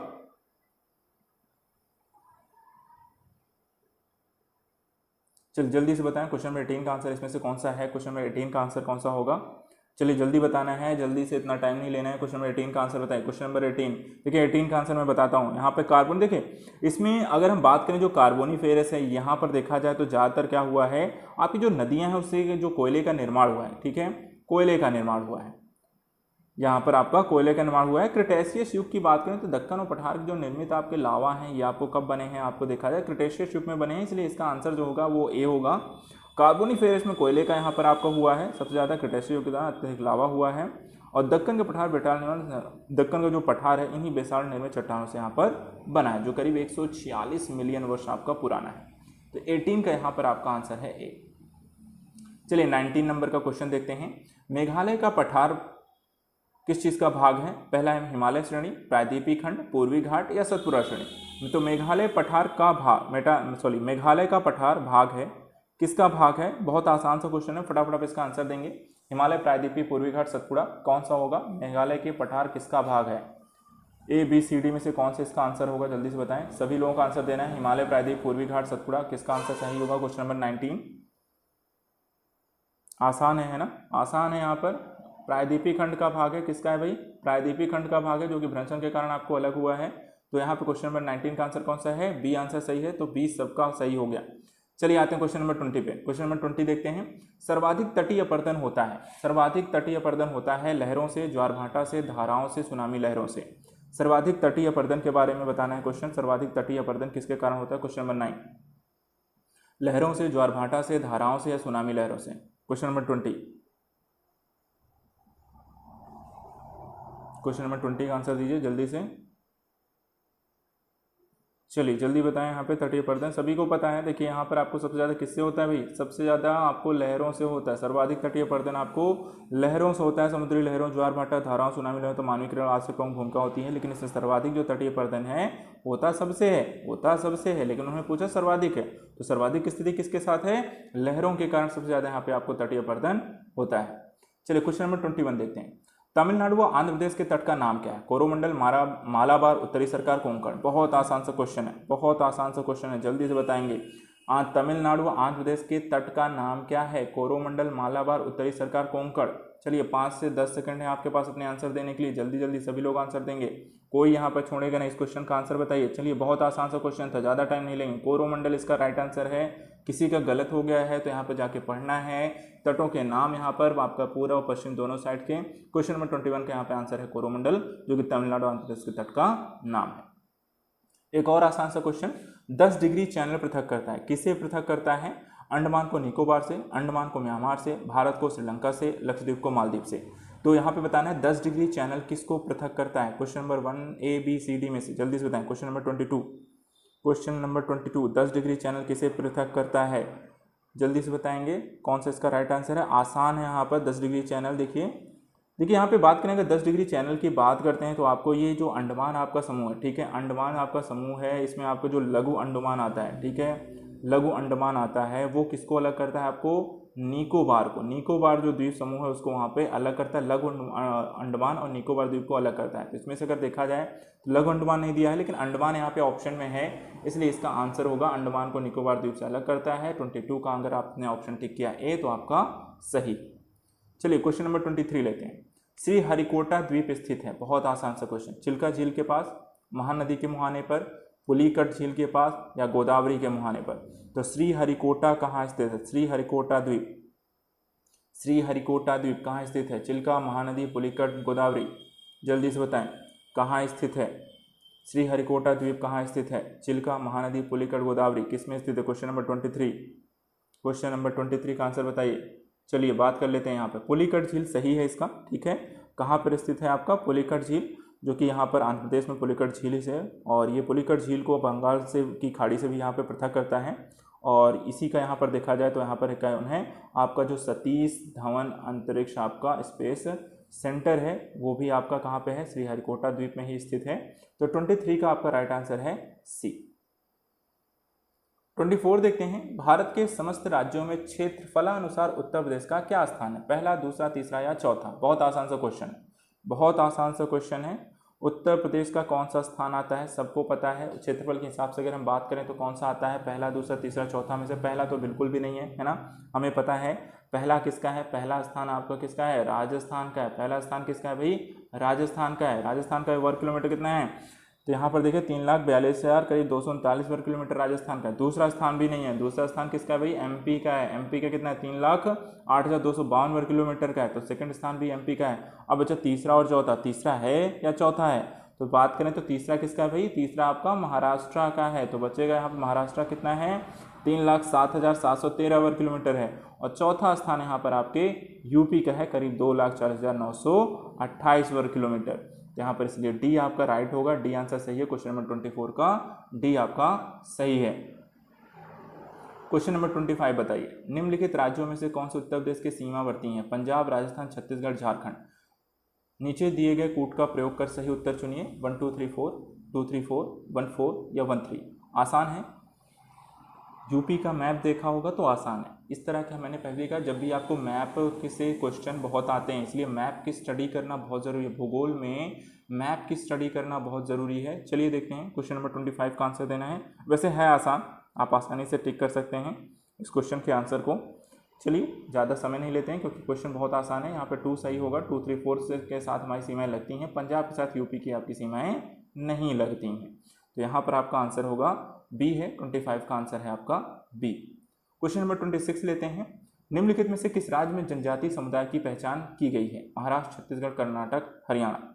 चलिए जल्दी से बताएं क्वेश्चन नंबर 18 का आंसर इसमें से कौन सा है? क्वेश्चन नंबर 18 का आंसर कौन सा होगा? चलिए जल्दी बताना है, जल्दी से, इतना टाइम नहीं लेना है। क्वेश्चन नंबर 18 का आंसर बताइए। क्वेश्चन नंबर 18 देखिए, 18 का आंसर मैं बताता हूँ। यहाँ पे कार्बन देखिए, इसमें अगर हम बात करें जो कार्बोनीफेरस है, यहाँ पर देखा जाए तो ज़्यादातर क्या हुआ है, आपकी जो नदियाँ हैं उससे जो कोयले का निर्माण हुआ है, ठीक है, कोयले का निर्माण हुआ है, यहाँ पर आपका कोयले का निर्माण हुआ है। क्रिटेशियस युग की बात करें तो दक्कन और पठार जो निर्मित आपके लावा हैं ये आपको कब बने हैं? आपको देखा जाए क्रिटेशियस युग में बने हैं, इसलिए इसका आंसर जो होगा वो ए होगा। कार्बोनीफेरस में कोयले का यहाँ पर आपका हुआ है सबसे ज़्यादा, क्रिटेशियस युग के दौरान अत्यधिक लावा हुआ है, और दक्कन के पठार दक्कन का जो पठार है इन्हीं बेसाल्ट निर्मित चट्टानों से यहाँ पर बना है, जो करीब 146 मिलियन वर्ष आपका पुराना है। तो 18 का यहाँ पर आपका आंसर है ए। चलिए 19 नंबर का क्वेश्चन देखते हैं। मेघालय का पठार किस चीज़ का भाग है? पहला है हिमालय श्रेणी, प्रायद्वीपीय खंड, पूर्वी घाट या सतपुरा श्रेणी। तो मेघालय पठार का भाग मेघालय का पठार भाग है, किसका भाग है? बहुत आसान सा क्वेश्चन है, फटाफट आप इसका आंसर देंगे। हिमालय, प्रायद्वीपीय, पूर्वी घाट, सतपुड़ा, कौन सा होगा? मेघालय के पठार किसका भाग है? ए बी सी डी में से कौन सा इसका आंसर होगा? जल्दी से बताएं, सभी लोगों का आंसर देना है। हिमालय, प्रायद्वीप, पूर्वी घाट, सतपुड़ा, किसका आंसर सही होगा? क्वेश्चन नंबर 19 आसान है ना? आसान है। यहाँ पर प्रायद्वीपीय खंड का भाग है, किसका है भाई? प्रायद्वीपीय खंड का भाग है, जो कि भ्रंशन के कारण आपको अलग हुआ है। तो यहाँ पे क्वेश्चन नंबर 19 का आंसर कौन सा है, बी आंसर सही है, तो बी सबका सही हो गया। चलिए आते हैं क्वेश्चन नंबर 20 पे। क्वेश्चन नंबर 20 देखते हैं। सर्वाधिक तटीय अपर्दन होता है, सर्वाधिक तटीय अपर्दन होता है लहरों से, ज्वार भाटा से, धाराओं से, सुनामी लहरों से। सर्वाधिक तटीय अपर्दन के बारे में बताना है क्वेश्चन। सर्वाधिक तटीय अपर्दन किसके कारण होता है, क्वेश्चन नंबर 9। लहरों से, ज्वार भाटा से, धाराओं से या सुनामी लहरों से। क्वेश्चन नंबर 20, क्वेश्चन नंबर 20 का आंसर दीजिए जल्दी से। चलिए जल्दी बताएं। यहाँ पे तटीय अपर्दन सभी को पता है। देखिए यहाँ पर आपको सबसे ज़्यादा किससे होता है भाई, सबसे ज़्यादा आपको लहरों से होता है। सर्वाधिक तटीय अपर्दन आपको लहरों से होता है, समुद्री लहरों, ज्वार भाटा, धाराओं, सुनामी लहरों। तो मानवीय किरण आज से प्रमुख भूमिका होती है, लेकिन इसमें सर्वाधिक जो तटीय अपर्दन है होता सबसे है, होता सबसे है, लेकिन उन्होंने पूछा सर्वाधिक है। तो सर्वाधिक स्थिति किसके साथ है, लहरों के कारण सबसे ज़्यादा यहाँ पे आपको तटीय अपर्दन होता है। चलिए क्वेश्चन नंबर 21 देखते हैं। तमिलनाडु व आंध्र प्रदेश के तट का नाम क्या है, कोरोमंडल, मालाबार, उत्तरी सरकार, कोंकण। बहुत आसान सा क्वेश्चन है, बहुत आसान सा क्वेश्चन है, जल्दी से बताएंगे। तमिलनाडु व आंध्र प्रदेश के तट का नाम क्या है, कोरोमंडल, मालाबार, उत्तरी सरकार, कोंकण। चलिए 5 से 10 सेकंड है आपके पास अपने आंसर देने के लिए, जल्दी जल्दी सभी लोग आंसर देंगे, कोई यहाँ पर छोड़ेगा नहीं। इस क्वेश्चन का आंसर बताइए। चलिए बहुत आसान सा क्वेश्चन था, ज़्यादा टाइम नहीं लेंगे। कोरोमंडल इसका राइट आंसर है। किसी का गलत हो गया है तो यहाँ पर जाके पढ़ना है। तटों के नाम यहाँ पर आपका पूर्व और पश्चिम दोनों साइड के। क्वेश्चन नंबर 21 का यहाँ पे आंसर है कोरोमंडल, जो कि तमिलनाडु आंध्र प्रदेश के तट का नाम है। एक और आसान सा क्वेश्चन, 10 डिग्री चैनल पृथक करता है, किसे पृथक करता है, अंडमान को निकोबार से, अंडमान को म्यांमार से, भारत को श्रीलंका से, लक्षद्वीप को मालदीव से। तो यहाँ पे बताना है 10 डिग्री चैनल किसको पृथक करता है। Question number 1 A B C D में से जल्दी से बताएं। Question number 22, question number 22, 10 degree channel किसे पृथक करता है, जल्दी से बताएंगे कौन सा इसका राइट आंसर है। आसान है यहाँ पर 10 डिग्री चैनल। देखिए यहाँ पे बात करें, अगर 10 डिग्री चैनल की बात करते हैं तो आपको ये जो अंडमान आपका समूह है, ठीक है, अंडमान आपका समूह है, इसमें आपको जो लघु अंडमान आता है, ठीक है, लघु अंडमान आता है, वो किसको अलग करता है, आपको निकोबार को, निकोबार जो द्वीप समूह है उसको वहाँ पे अलग करता है। लघु अंडमान और निकोबार द्वीप को अलग करता है। तो इसमें से अगर देखा जाए तो लघु अंडमान नहीं दिया है, लेकिन अंडमान यहाँ पे ऑप्शन में है, इसलिए इसका आंसर होगा अंडमान को निकोबार द्वीप से अलग करता है। 22 का अगर आपने ऑप्शन टिक किया ए तो आपका सही। चलिए क्वेश्चन नंबर 23 लेते हैं। श्री हरिकोटा द्वीप स्थित है, बहुत आसान सा क्वेश्चन, चिल्का झील के पास, महानदी के मुहाने पर, पुलिकट झील के पास या गोदावरी के मुहाने पर। तो श्री हरिकोटा कहाँ स्थित है, श्री हरिकोटा द्वीप, श्री हरिकोटा द्वीप कहाँ स्थित है, चिल्का, महानदी, पुलिकट, गोदावरी, जल्दी से बताएं कहाँ स्थित है। श्री हरिकोटा द्वीप कहाँ स्थित है, चिल्का, महानदी, पुलिकट, गोदावरी, किस में स्थित है। क्वेश्चन नंबर 23, क्वेश्चन नंबर 23 का आंसर बताइए। चलिए बात कर लेते हैं यहाँ पर, पुलिकट झील सही है इसका, ठीक है। कहाँ पर स्थित है आपका पुलिकट झील, जो कि यहाँ पर आंध्र प्रदेश में पुलिकट झील से है, और ये पुलिकट झील को बंगाल से की खाड़ी से भी यहाँ पे पृथक करता है। और इसी का यहाँ पर देखा जाए तो यहाँ पर क्या है, आपका जो सतीश धवन अंतरिक्ष आपका स्पेस सेंटर है वो भी आपका कहाँ पे है, श्री हरिकोटा द्वीप में ही स्थित है। तो 23 का आपका राइट आंसर है सी। 24 देखते हैं। भारत के समस्त राज्यों में क्षेत्रफलानुसार उत्तर प्रदेश का क्या स्थान है, पहला, दूसरा, तीसरा या चौथा। बहुत आसान सा क्वेश्चन है, बहुत आसान सा क्वेश्चन है। उत्तर प्रदेश का कौन सा स्थान आता है, सबको पता है। क्षेत्रफल के हिसाब से अगर हम बात करें तो कौन सा आता है, पहला, दूसरा, तीसरा, चौथा में से पहला तो बिल्कुल भी नहीं है ना, हमें पता है। पहला किसका है, पहला स्थान आपका किसका है, राजस्थान का है। पहला स्थान किसका है भाई, राजस्थान का है। राजस्थान का वर्ग किलोमीटर कितना है, तो यहाँ पर देखिए 3,42,000 करीब 239 वर्ग किलोमीटर राजस्थान का है। दूसरा स्थान भी नहीं है, दूसरा स्थान किसका है भाई, एमपी का है। एमपी का कितना है, 3,08,252 वर्ग किलोमीटर का है, तो सेकंड स्थान भी एमपी का है। अब अच्छा तीसरा और चौथा, तीसरा है या चौथा है, तो बात करें तो तीसरा किसका है भाई, तीसरा आपका महाराष्ट्र का है। तो बचेगा यहाँ पर महाराष्ट्र कितना है, 3,07,713 वर्ग किलोमीटर है। और चौथा स्थान यहाँ पर आपके यूपी का है, करीब 2,40,928 वर्ग किलोमीटर। यहाँ पर इसलिए डी आपका राइट होगा, डी आंसर सही है। क्वेश्चन नंबर 24 का डी आपका सही है। क्वेश्चन नंबर 25 बताइए, निम्नलिखित राज्यों में से कौन से उत्तर प्रदेश के सीमावर्ती हैं, पंजाब, राजस्थान, छत्तीसगढ़, झारखंड। नीचे दिए गए कूट का प्रयोग कर सही उत्तर चुनिए, 1 2 3 4, 2 3 4, 1 4 या 1 3। आसान है, यूपी का मैप देखा होगा तो आसान है। इस तरह का मैंने पहले कहा, जब भी आपको मैप से क्वेश्चन बहुत आते हैं, इसलिए मैप की स्टडी करना बहुत ज़रूरी है। भूगोल में मैप की स्टडी करना बहुत ज़रूरी है। चलिए देखते हैं, क्वेश्चन नंबर 25 का आंसर देना है। वैसे है आसान, आप आसानी से टिक कर सकते हैं इस क्वेश्चन के आंसर को। चलिए ज़्यादा समय नहीं लेते हैं क्योंकि क्वेश्चन बहुत आसान है। यहाँ पर 2 सही होगा, 2 3 4 के साथ हमारी सीमाएँ लगती हैं, पंजाब के साथ यूपी की आपकी सीमाएँ नहीं लगती हैं। तो यहाँ पर आपका आंसर होगा बी है, 25 का आंसर है आपका बी। क्वेश्चन नंबर 26 लेते हैं। निम्नलिखित में से किस राज्य में जनजातीय समुदाय की पहचान की गई है? महाराष्ट्र, छत्तीसगढ़, कर्नाटक, हरियाणा।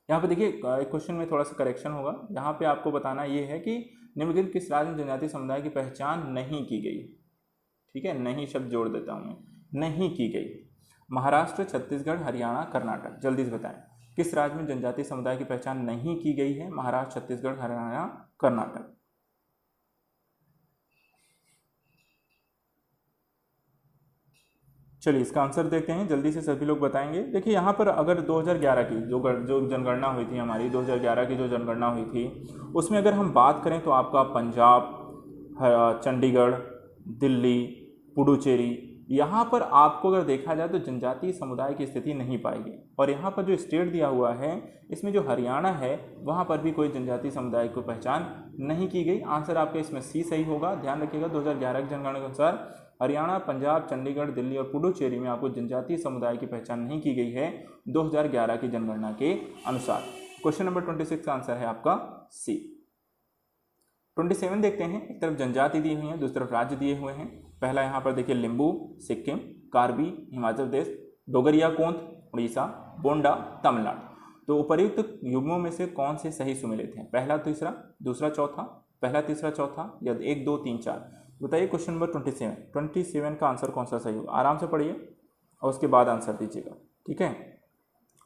यहाँ पे देखिए क्वेश्चन में थोड़ा सा करेक्शन होगा। यहाँ पे आपको बताना ये है कि निम्नलिखित किस राज्य में जनजातीय समुदाय की पहचान नहीं की गई। ठीक है, नहीं शब्द जोड़ देता हूँ मैं, नहीं की गई। महाराष्ट्र, छत्तीसगढ़, हरियाणा, कर्नाटक, जल्दी से बताएं किस राज्य में जनजातीय समुदाय की पहचान नहीं की गई है? महाराष्ट्र, छत्तीसगढ़, हरियाणा, कर्नाटक। चलिए इसका आंसर देखते हैं, जल्दी से सभी लोग बताएंगे। देखिए यहाँ पर अगर 2011 की जो जनगणना हुई थी हमारी, 2011 की जो जनगणना हुई थी उसमें अगर हम बात करें तो आपका पंजाब, चंडीगढ़, दिल्ली, पुडुचेरी, यहाँ पर आपको अगर देखा जाए तो जनजातीय समुदाय की स्थिति नहीं पाएगी। और यहाँ पर जो स्टेट दिया हुआ है इसमें जो हरियाणा है वहाँ पर भी कोई जनजातीय समुदाय को पहचान नहीं की गई। आंसर आपका इसमें सी सही होगा। ध्यान रखिएगा 2011 की जनगणना के अनुसार हरियाणा, पंजाब, चंडीगढ़, दिल्ली और पुडुचेरी में आपको जनजातीय समुदाय की पहचान नहीं की गई है 2011 की जनगणना के अनुसार। क्वेश्चन नंबर 26 का आंसर है आपका सी। 27 देखते हैं। एक तरफ जनजाति दी हुई है, दूसरी तरफ राज्य दिए हुए हैं। पहला यहाँ पर देखिए लिम्बू सिक्किम, कार्बी हिमाचल प्रदेश, डोगरिया कोंथ उड़ीसा, बोंडा तमिलनाडु। तो उपर्युक्त युग्मों में से कौन से सही सुमेलित हैं? पहला तीसरा, दूसरा चौथा, पहला तीसरा चौथा या 1 2 3 4? बताइए क्वेश्चन नंबर 27 का आंसर कौन सा सही होगा? आराम से पढ़िए और उसके बाद आंसर दीजिएगा। ठीक है,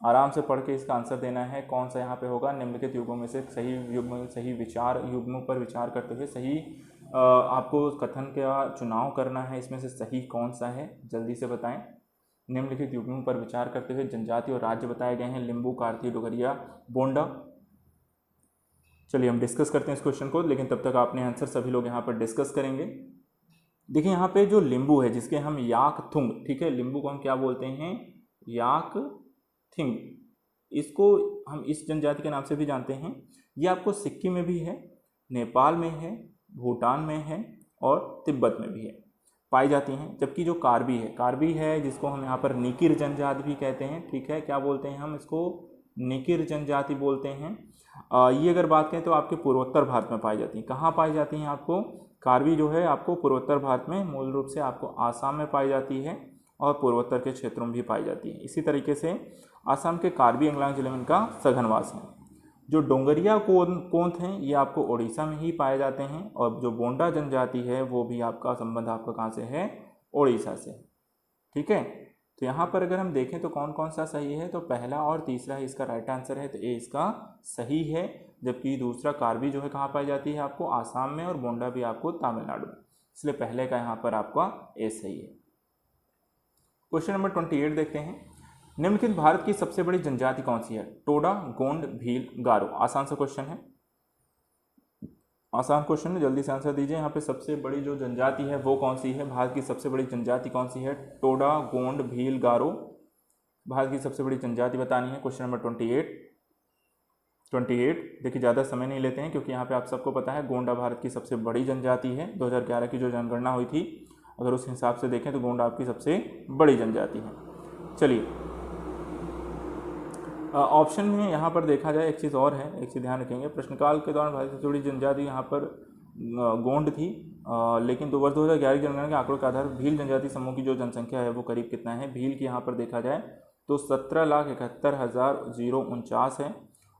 आराम से पढ़ के इसका आंसर देना है। कौन सा यहाँ पे होगा? निम्नलिखित युग्मों में से सही युग्म, सही विचार युग्मों पर विचार करते हुए सही आपको कथन का चुनाव करना है। इसमें से सही कौन सा है? जल्दी से बताएं। निम्नलिखित युग्मों पर विचार करते हुए जनजाति और राज्य बताए गए हैं लिम्बू, कार्ती, डोगरिया, बोंडा। चलिए हम डिस्कस करते हैं इस क्वेश्चन को, लेकिन तब तक आपने आंसर सभी लोग यहाँ पर डिस्कस करेंगे। देखिए यहाँ पे जो लिम्बू है जिसके हम याक थुंग, ठीक है, लिम्बू को हम क्या बोलते हैं? याक थिंग। इसको हम इस जनजाति के नाम से भी जानते हैं। ये आपको सिक्किम में भी है, नेपाल में है, भूटान में है और तिब्बत में भी है, पाई जाती हैं। जबकि जो कार्बी है जिसको हम यहाँ पर निकिर जनजाति भी कहते हैं। ठीक है, क्या बोलते हैं हम इसको? निकिर जनजाति बोलते हैं। ये अगर बात करें तो आपके पूर्वोत्तर भारत में पाई जाती हैं। कहाँ पाई जाती हैं? आपको कार्बी जो है आपको पूर्वोत्तर भारत में, मूल रूप से आपको आसाम में पाई जाती है और पूर्वोत्तर के क्षेत्रों में भी पाई जाती है। इसी तरीके से आसाम के कार्बी अंगलांग जिले में इनका सघन वास है। जो डोंगरिया कोंथ हैं ये आपको उड़ीसा में ही पाए जाते हैं और जो बोंडा जनजाति है वो भी आपका संबंध आपका कहाँ से है? उड़ीसा से। ठीक है, तो यहाँ पर अगर हम देखें तो कौन कौन सा सही है? तो पहला और तीसरा है इसका राइट आंसर है, तो ए इसका सही है। जबकि दूसरा कार्बी जो है कहाँ पाई जाती है? आपको आसाम में और बोंडा भी आपको तमिलनाडु में, इसलिए पहले का यहाँ पर आपका ए सही है। क्वेश्चन नंबर 28 देखते हैं। निम्नलिखित भारत की सबसे बड़ी जनजाति कौन सी है? टोडा, गोंड, भील, गारो। आसान सा क्वेश्चन है, आसान क्वेश्चन है, जल्दी से आंसर दीजिए। यहाँ पे सबसे बड़ी जो जनजाति है वो कौन सी है? भारत की सबसे बड़ी जनजाति कौन सी है? टोडा, गोंड, भील, गारो। भारत की सबसे बड़ी जनजाति बतानी है। क्वेश्चन नंबर 28 देखिए ज़्यादा समय नहीं लेते हैं क्योंकि यहाँ पे आप सबको पता है गोंडा भारत की सबसे बड़ी जनजाति है। 2011 की जो जनगणना हुई थी अगर उस हिसाब से देखें तो गोंडा आपकी सबसे बड़ी जनजाति है। चलिए ऑप्शन में यहाँ पर देखा जाए एक चीज़ और है, एक चीज़ ध्यान रखेंगे। प्रश्नकाल के दौरान भारत की सबसे बड़ी जनजाति यहाँ पर गोंड थी, लेकिन 2011 की जनगणना के आंकड़ों के आधार पर भील जनजाति समूह की जो जनसंख्या है वो करीब कितना है? भील की यहाँ पर देखा जाए तो 17,71,049 है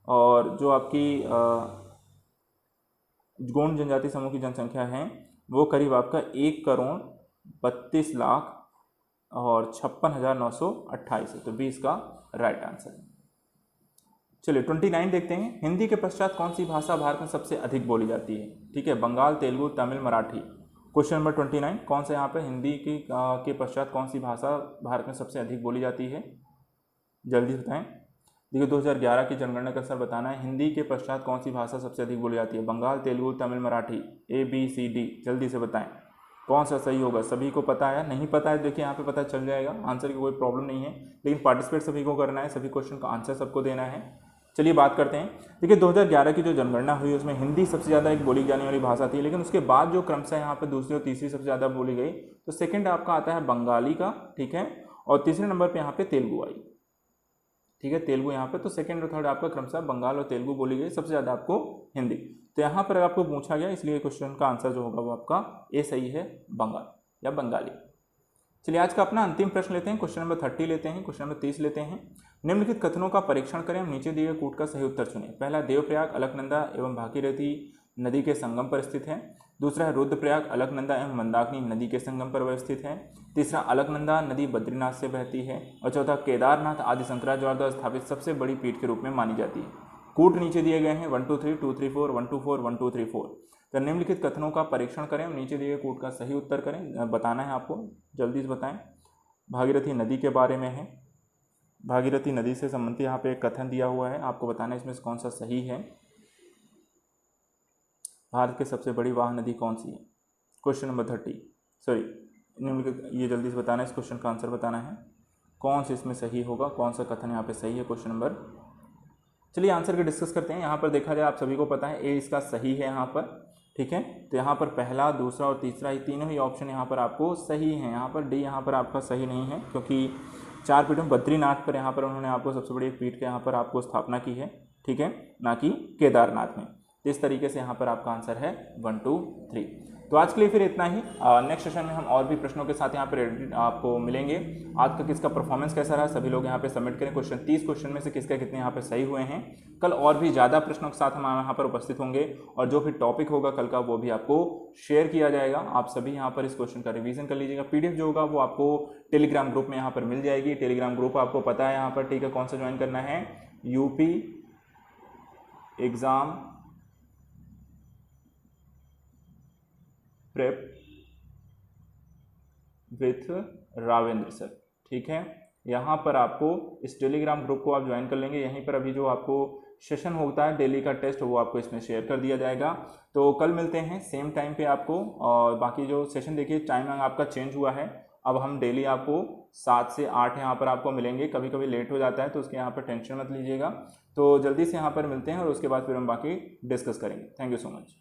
और जो आपकी गोंड जनजाति समूह की जनसंख्या है वो करीब आपका 1,32,56,928 है। तो 20 का राइट आंसर है। चलिए 29 देखते हैं। हिंदी के पश्चात कौन सी भाषा भारत में सबसे अधिक बोली जाती है? ठीक है, बंगाल, तेलुगु, तमिल, मराठी। क्वेश्चन नंबर 29 कौन सा यहाँ पर हिंदी के पश्चात कौन सी भाषा भारत में सबसे अधिक बोली जाती है? जल्दी बताएं। देखिए 2011 की जनगणना का सर बताना है हिंदी के पश्चात कौन सी भाषा सबसे अधिक बोली जाती है? बंगाल, तेलुगु, तमिल, मराठी। ABCD जल्दी से बताएं कौन सा सही होगा। सभी को पता है? नहीं पता है देखिए यहाँ पे पता चल जाएगा, आंसर की कोई प्रॉब्लम नहीं है, लेकिन पार्टिसिपेट सभी को करना है, सभी क्वेश्चन का आंसर सबको देना है। चलिए बात करते हैं। देखिए 2011 की जो जनगणना हुई उसमें हिंदी सबसे ज़्यादा एक बोली जाने वाली भाषा थी, लेकिन उसके बाद जो क्रमशः यहाँ पर दूसरी और तीसरी सबसे ज़्यादा बोली गई तो सेकंड आपका आता है बंगाली का, ठीक है, और तीसरे नंबर पे यहाँ पे तेलुगु आई। ठीक है, तेलुगु यहाँ पे, तो सेकंड और थर्ड आपका क्रमशः बंगाल और तेलुगु बोली गई, सबसे ज़्यादा आपको हिंदी। तो यहाँ पर आपको पूछा गया, इसलिए क्वेश्चन का आंसर जो होगा वो आपका ए सही है, बंगाल या बंगाली। चलिए आज का अपना अंतिम प्रश्न लेते हैं, क्वेश्चन नंबर 30 लेते हैं, क्वेश्चन नंबर 30 लेते हैं। निम्नलिखित कथनों का परीक्षण करें, नीचे दिए गए कूट का सही उत्तर चुनें। पहला, देवप्रयाग अलकनंदा एवं भागीरथी नदी के संगम पर स्थित है। दूसरा है, रुद्रप्रयाग अलकनंदा एवं मंदाकिनी नदी के संगम पर वह स्थित है। तीसरा, अलकनंदा नदी बद्रीनाथ से बहती है। और चौथा, केदारनाथ आदि शंकराचार्य द्वारा स्थापित सबसे बड़ी पीठ के रूप में मानी जाती है। कूट नीचे दिए गए हैं 1 2 3 2 3 4 1 2 4 1 2 3 4। तो निम्नलिखित कथनों का परीक्षण करें, नीचे दिए गए कूट का सही उत्तर करें, बताना है आपको, जल्दी से बताएं। भागीरथी नदी के बारे में है, भागीरथी नदी से संबंधित यहाँ पे एक कथन दिया हुआ है, आपको बताना है इसमें से कौन सा सही है। भारत की सबसे बड़ी वाह नदी कौन सी है, क्वेश्चन नंबर 30, सॉरी निम्नलिखित, ये जल्दी से बताना है, इस क्वेश्चन का आंसर बताना है कौन सा इसमें सही होगा, कौन सा कथन यहाँ पे सही है, क्वेश्चन नंबर। चलिए आंसर के डिस्कस करते हैं। यहाँ पर देखा जाए, आप सभी को पता है ए इसका सही है यहाँ पर, ठीक है। तो यहाँ पर पहला, दूसरा और तीसरा, ये तीनों ही ऑप्शन यहाँ पर आपको सही हैं। यहाँ पर डी यहाँ पर आपका सही नहीं है, क्योंकि 4 पीठों बद्रीनाथ पर यहाँ पर उन्होंने आपको सबसे बड़ी पीठ के यहाँ पर आपको स्थापना की है, ठीक है, ना कि केदारनाथ में। तो इस तरीके से यहाँ पर आपका आंसर है 1 2 3। तो आज के लिए फिर इतना ही। नेक्स्ट सेशन में हम और भी प्रश्नों के साथ यहाँ पर आपको मिलेंगे। आज का किसका परफॉर्मेंस कैसा रहा, सभी लोग यहाँ पे सबमिट करें। क्वेश्चन 30 क्वेश्चन में से किसका कितने यहाँ पे सही हुए हैं। कल और भी ज़्यादा प्रश्नों के साथ हम यहाँ पर उपस्थित होंगे, और जो भी टॉपिक होगा कल का वो भी आपको शेयर किया जाएगा। आप सभी यहाँ पर इस क्वेश्चन का रिवीजन कर लीजिएगा। PDF जो होगा वो आपको टेलीग्राम ग्रुप में यहाँ पर मिल जाएगी। टेलीग्राम ग्रुप आपको पता है यहाँ पर, ठीक है, कौन सा ज्वाइन करना है, UP exam prep with Ravendra sir, ठीक है। यहाँ पर आपको इस टेलीग्राम ग्रुप को आप ज्वाइन कर लेंगे। यहीं पर अभी जो आपको सेशन होता है डेली का टेस्ट, वो आपको इसमें शेयर कर दिया जाएगा। तो कल मिलते हैं सेम टाइम पे आपको। और बाकी जो सेशन देखिए टाइमिंग आपका चेंज हुआ है, अब हम डेली आपको 7 से 8 यहाँ पर आपको मिलेंगे। कभी कभी लेट हो जाता है तो उसके यहाँ पर टेंशन मत लीजिएगा। तो जल्दी से यहाँ पर मिलते हैं और उसके बाद फिर हम बाकी डिस्कस करेंगे। Thank you so much.